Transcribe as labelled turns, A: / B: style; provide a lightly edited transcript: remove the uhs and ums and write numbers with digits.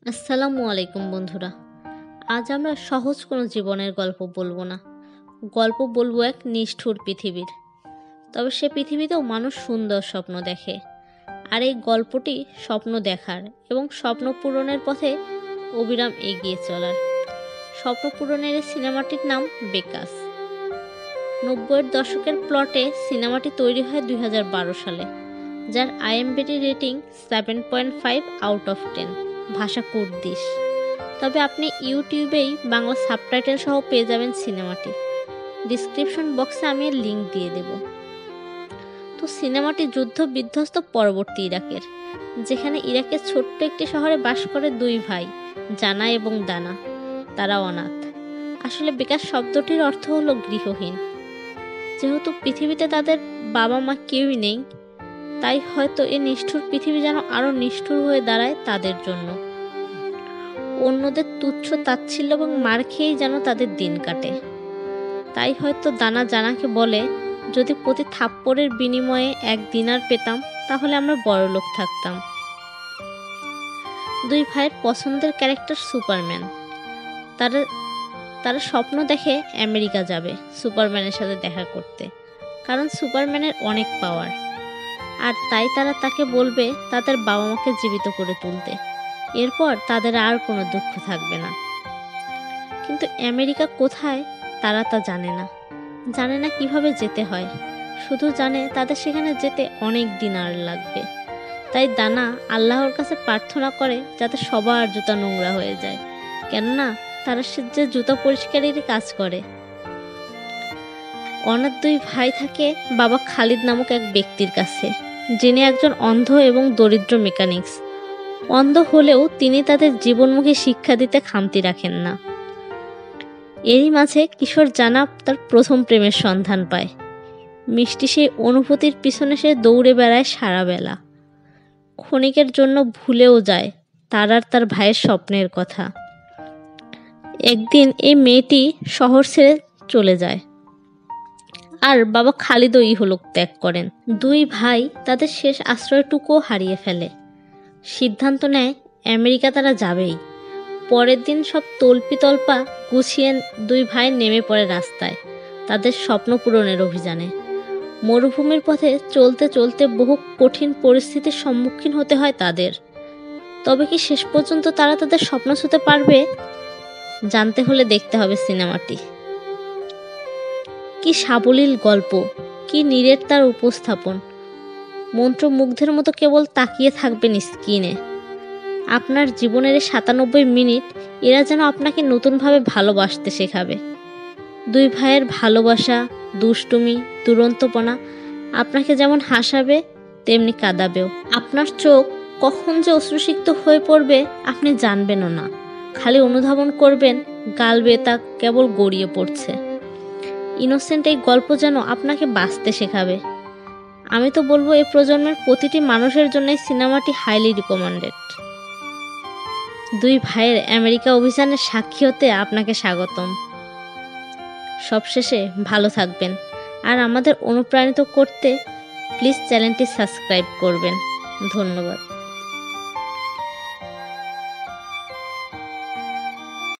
A: আসসালামু আলাইকুম বন্ধুরা। আজ আমরা সহজ কোনো জীবনের গল্প বলবো না, গল্প বলবো এক নিষ্ঠুর পৃথিবীর। তবে সে পৃথিবীতেও মানুষ সুন্দর স্বপ্ন দেখে, আর এই গল্পটি স্বপ্ন দেখার এবং স্বপ্ন পূরণের পথে অবিরাম এগিয়ে চলার। স্বপ্ন পূরণের এই সিনেমাটির নাম বেকাস। 90-এর দশকের প্লটে সিনেমাটি তৈরি হয় 2012 সালে, যার IMDb রেটিং 7.5/10। ভাষা কুর্দিশ। তবে আপনি ইউটিউবেই বাংলা সাবটাইটেল সহ পেয়ে যাবেন সিনেমাটি। ডিসক্রিপশন বক্সে আমি এর লিঙ্ক দিয়ে দেব। তো সিনেমাটি যুদ্ধ বিধ্বস্ত পরবর্তী ইরাকের, যেখানে ইরাকের ছোট্ট একটি শহরে বাস করে দুই ভাই, জানা এবং দানা। তারা অনাথ। আসলে বেকার শব্দটির অর্থ হলো গৃহহীন। যেহেতু পৃথিবীতে তাদের বাবা মা কেউই নেই, তাই হয়তো এ নিষ্ঠুর পৃথিবী যেন আরো নিষ্ঠুর হয়ে দাঁড়ায় তাদের জন্য। অন্যদের তুচ্ছ তাচ্ছিল্য এবং মার খেয়েই যেন তাদের দিন কাটে। তাই হয়তো দানা জানাকে বলে, যদি প্রতি থাপ্পড়ের বিনিময়ে 1 দিনার পেতাম তাহলে আমরা বড়লোক থাকতাম। দুই ভাইয়ের পছন্দের ক্যারেক্টার সুপারম্যান। তারা স্বপ্ন দেখে আমেরিকা যাবে সুপারম্যানের সাথে দেখা করতে, কারণ সুপারম্যানের অনেক পাওয়ার। আর তাই তারা তাকে বলবে তাদের বাবা মাকে জীবিত করে তুলতে। এরপর তাদের আর কোনো দুঃখ থাকবে না। কিন্তু আমেরিকা কোথায় তারা তা জানে না কিভাবে যেতে হয়। শুধু জানে তাদের সেখানে যেতে অনেক দিন আর লাগবে। তাই দানা আল্লাহর কাছে প্রার্থনা করে যাতে সবার জুতা নোংরা হয়ে যায়, কেননা তারা যে জুতা পরিষ্কারেরই কাজ করে। অনাথ দুই ভাই থাকে বাবা খালিদ নামক এক ব্যক্তির কাছে, যিনি একজন অন্ধ এবং দরিদ্র মেকানিক্স। অন্ধ হলেও তিনি তাদের জীবনমুখী শিক্ষা দিতে খামতি রাখেন না। এরই মাঝে কিশোর জানা তার প্রথম প্রেমের সন্ধান পায়। মিষ্টি সেই অনুভূতির পিছনে সে দৌড়ে বেড়ায় সারা বেলা। ক্ষণিকের জন্য ভুলেও যায় তার আর তার ভাইয়ের স্বপ্নের কথা। একদিন এই মেয়েটি শহর ছেড়ে চলে যায়, আর বাবা খালিদও ইহলোক ত্যাগ করেন। দুই ভাই তাদের শেষ আশ্রয়টুকুও হারিয়ে ফেলে। সিদ্ধান্ত নেয় আমেরিকা তারা যাবেই। পরের দিন সব তল্পিতল্পা গুছিয়ে দুই ভাই নেমে পড়ে রাস্তায় তাদের স্বপ্ন পূরণের অভিযানে। মরুভূমির পথে চলতে চলতে বহু কঠিন পরিস্থিতির সম্মুখীন হতে হয় তাদের। তবে কি শেষ পর্যন্ত তারা তাদের স্বপ্ন ছুঁতে পারবে? জানতে হলে দেখতে হবে সিনেমাটি। কি সাবলীল গল্প, কি নিরেট তার উপস্থাপন। মন্ত্রমুগ্ধের মতো কেবল তাকিয়ে থাকবেন স্ক্রিনে। আপনার জীবনের 97 মিনিট এরা যেন আপনাকে নতুনভাবে ভালোবাসতে শেখাবে। দুই ভাইয়ের ভালোবাসা, দুষ্টুমি, দুরন্তপনা আপনাকে যেমন হাসাবে তেমনি কাঁদাবেও। আপনার চোখ কখন যে অশ্রুসিক্ত হয়ে পড়বে আপনি জানবেনও না। খালি অনুধাবন করবেন গাল বেয়ে তা কেবল গড়িয়ে পড়ছে। ইনোসেন্ট এই গল্প যেন আপনাকে বাঁচতে শেখাবে। আমি তো বলবো এই প্রজন্মের প্রতিটি মানুষের জন্য এই সিনেমাটি হাইলি রিকমেন্ডেড। দুই ভাইয়ের আমেরিকা অভিযানের সাক্ষী হতে আপনাকে স্বাগতম। সবশেষে ভালো থাকবেন, আর আমাদের অনুপ্রাণিত করতে প্লিজ চ্যানেলটি সাবস্ক্রাইব করবেন। ধন্যবাদ।